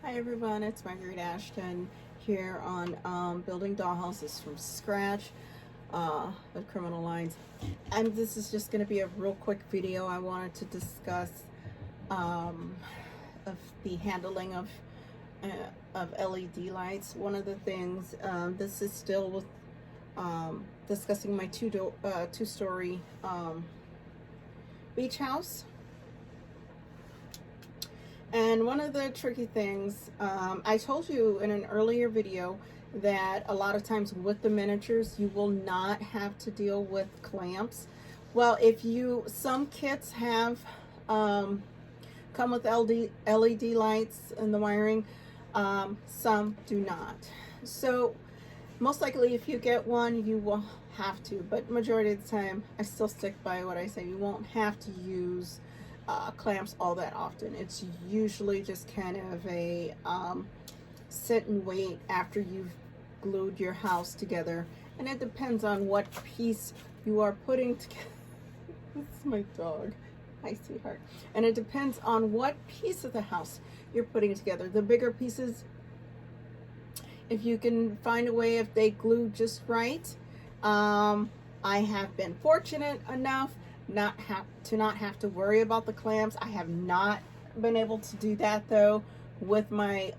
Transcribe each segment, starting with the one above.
Hi everyone, it's Marguerite Ashton here on building dollhouses from scratch with criminal lines. And this is just going to be a real quick video. I wanted to discuss um, of the handling of LED lights. One of the things, this is still with discussing my two-story beach house. And one of the tricky things, I told you in an earlier video that a lot of times with the miniatures, you will not have to deal with clamps. Well, some kits have come with LED lights in the wiring, some do not. So most likely if you get one, you will have to, but majority of the time, I still stick by what I say. You won't have to use clamps all that often. It's usually just kind of a sit and wait after you've glued your house together, and it depends on what piece you are putting together. That's my dog. Hi, sweetheart. And it depends on what piece of the house you're putting together. The bigger pieces, if you can find a way, if they glue just right, I have been fortunate enough not have to worry about the clamps. I have not been able to do that though with my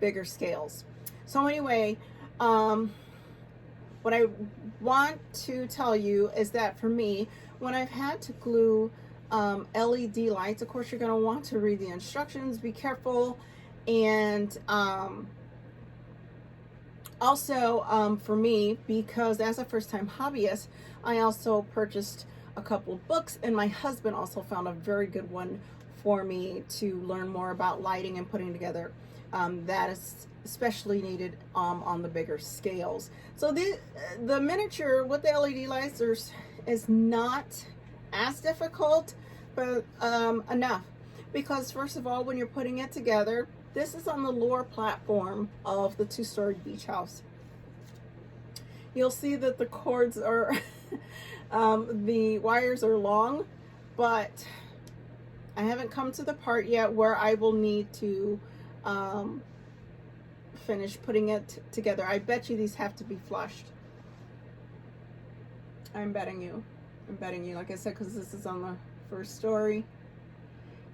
bigger scales. So anyway, what I want to tell you is that for me, when I've had to glue LED lights, of course you're going to want to read the instructions, be careful, and also for me, because as a first-time hobbyist, I also purchased a couple of books, and my husband also found a very good one for me to learn more about lighting and putting together. That is especially needed on the bigger scales. So the miniature with the LED lights is not as difficult, but enough, because first of all, when you're putting it together, this is on the lower platform of the two-story beach house. You'll see that the cords are the wires are long, but I haven't come to the part yet where I will need to finish putting it together. I bet you these have to be flushed. I'm betting you, like I said, because this is on the first story,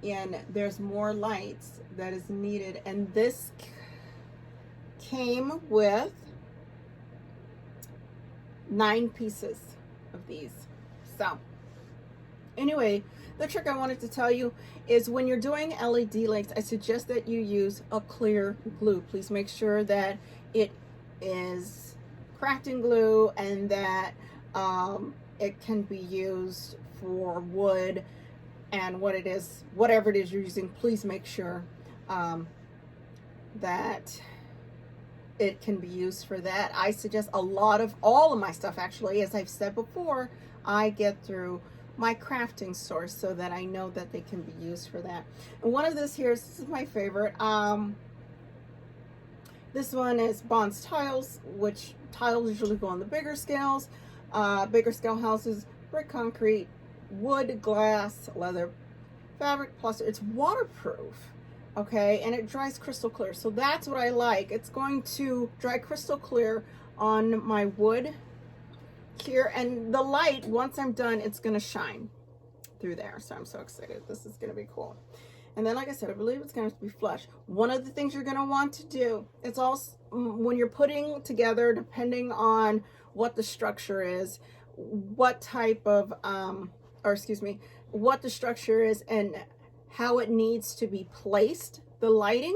and there's more lights that is needed, and this came with 9 pieces of these. So anyway, the trick I wanted to tell you is when you're doing LED lights, I suggest that you use a clear glue. Please make sure that it is crafting glue and that it can be used for wood and whatever it is you're using. Please make sure that it can be used for that. I suggest all of my stuff, actually, as I've said before, I get through my crafting source so that I know that they can be used for that. And one of this is my favorite. This one is Bond's tiles, which tiles usually go on the bigger scales. Bigger scale houses, brick, concrete, wood, glass, leather, fabric, plus it's waterproof. Okay, and it dries crystal clear. So that's what I like. It's going to dry crystal clear on my wood here, and the light, once I'm done, it's going to shine through there. So I'm so excited. This is going to be cool. And then, like I said, I believe it's going to be flush. One of the things you're going to want to do, it's also when you're putting together, depending on what the structure is, what type of, what the structure is and how it needs to be placed, the lighting,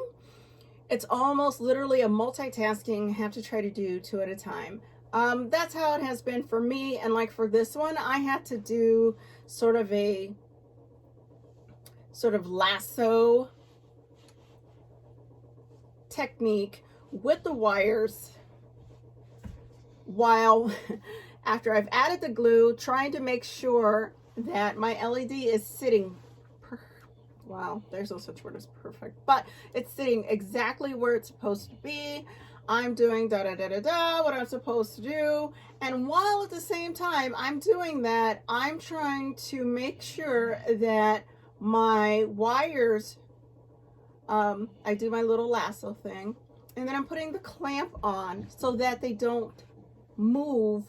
it's almost literally a multitasking, have to try to do 2 at a time. That's how it has been for me. And like for this one, I had to do sort of lasso technique with the wires while after I've added the glue, trying to make sure that my LED is sitting wow, there's no such word as perfect, but it's sitting exactly where it's supposed to be. I'm doing what I'm supposed to do, and while at the same time I'm doing that, I'm trying to make sure that my wires I do my little lasso thing, and then I'm putting the clamp on so that they don't move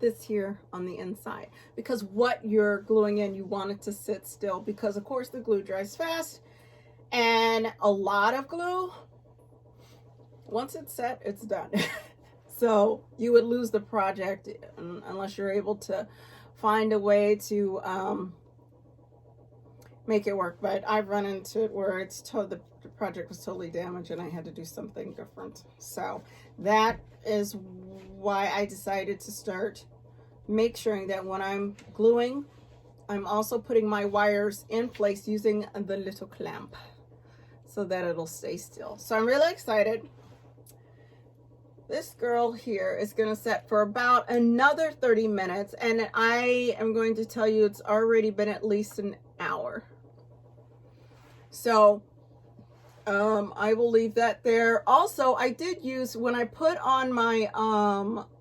this here on the inside, because what you're gluing in, you want it to sit still, because of course the glue dries fast, and a lot of glue, once it's set, it's done. So you would lose the project unless you're able to find a way to make it work. But I've run into it where the project was totally damaged and I had to do something different. So that is why I decided to start make sure that when I'm gluing, I'm also putting my wires in place using the little clamp so that it'll stay still. So I'm really excited. This girl here is going to set for about another 30 minutes, and I am going to tell you it's already been at least an hour. So I will leave that there. Also, I did use, when I put on my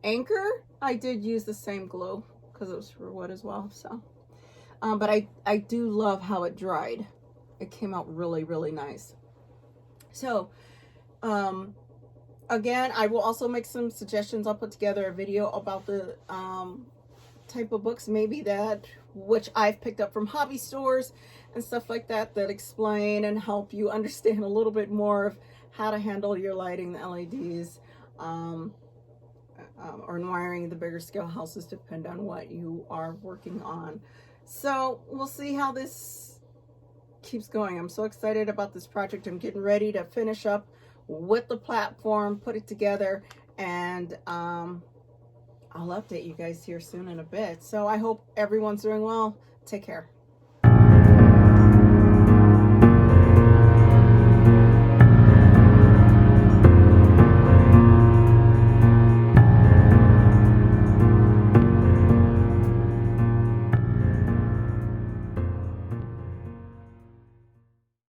anchor, I did use the same glue because it was for wood as well. So but I do love how it dried. It came out really, really nice. So again, I will also make some suggestions. I'll put together a video about the type of books maybe which I've picked up from hobby stores and stuff like that, that explain and help you understand a little bit more of how to handle your lighting, the LEDs, or wiring the bigger scale houses, depend on what you are working on. So we'll see how this keeps going. I'm so excited about this project. I'm getting ready to finish up with the platform, put it together, and I'll update you guys here soon in a bit. So I hope everyone's doing well. Take care.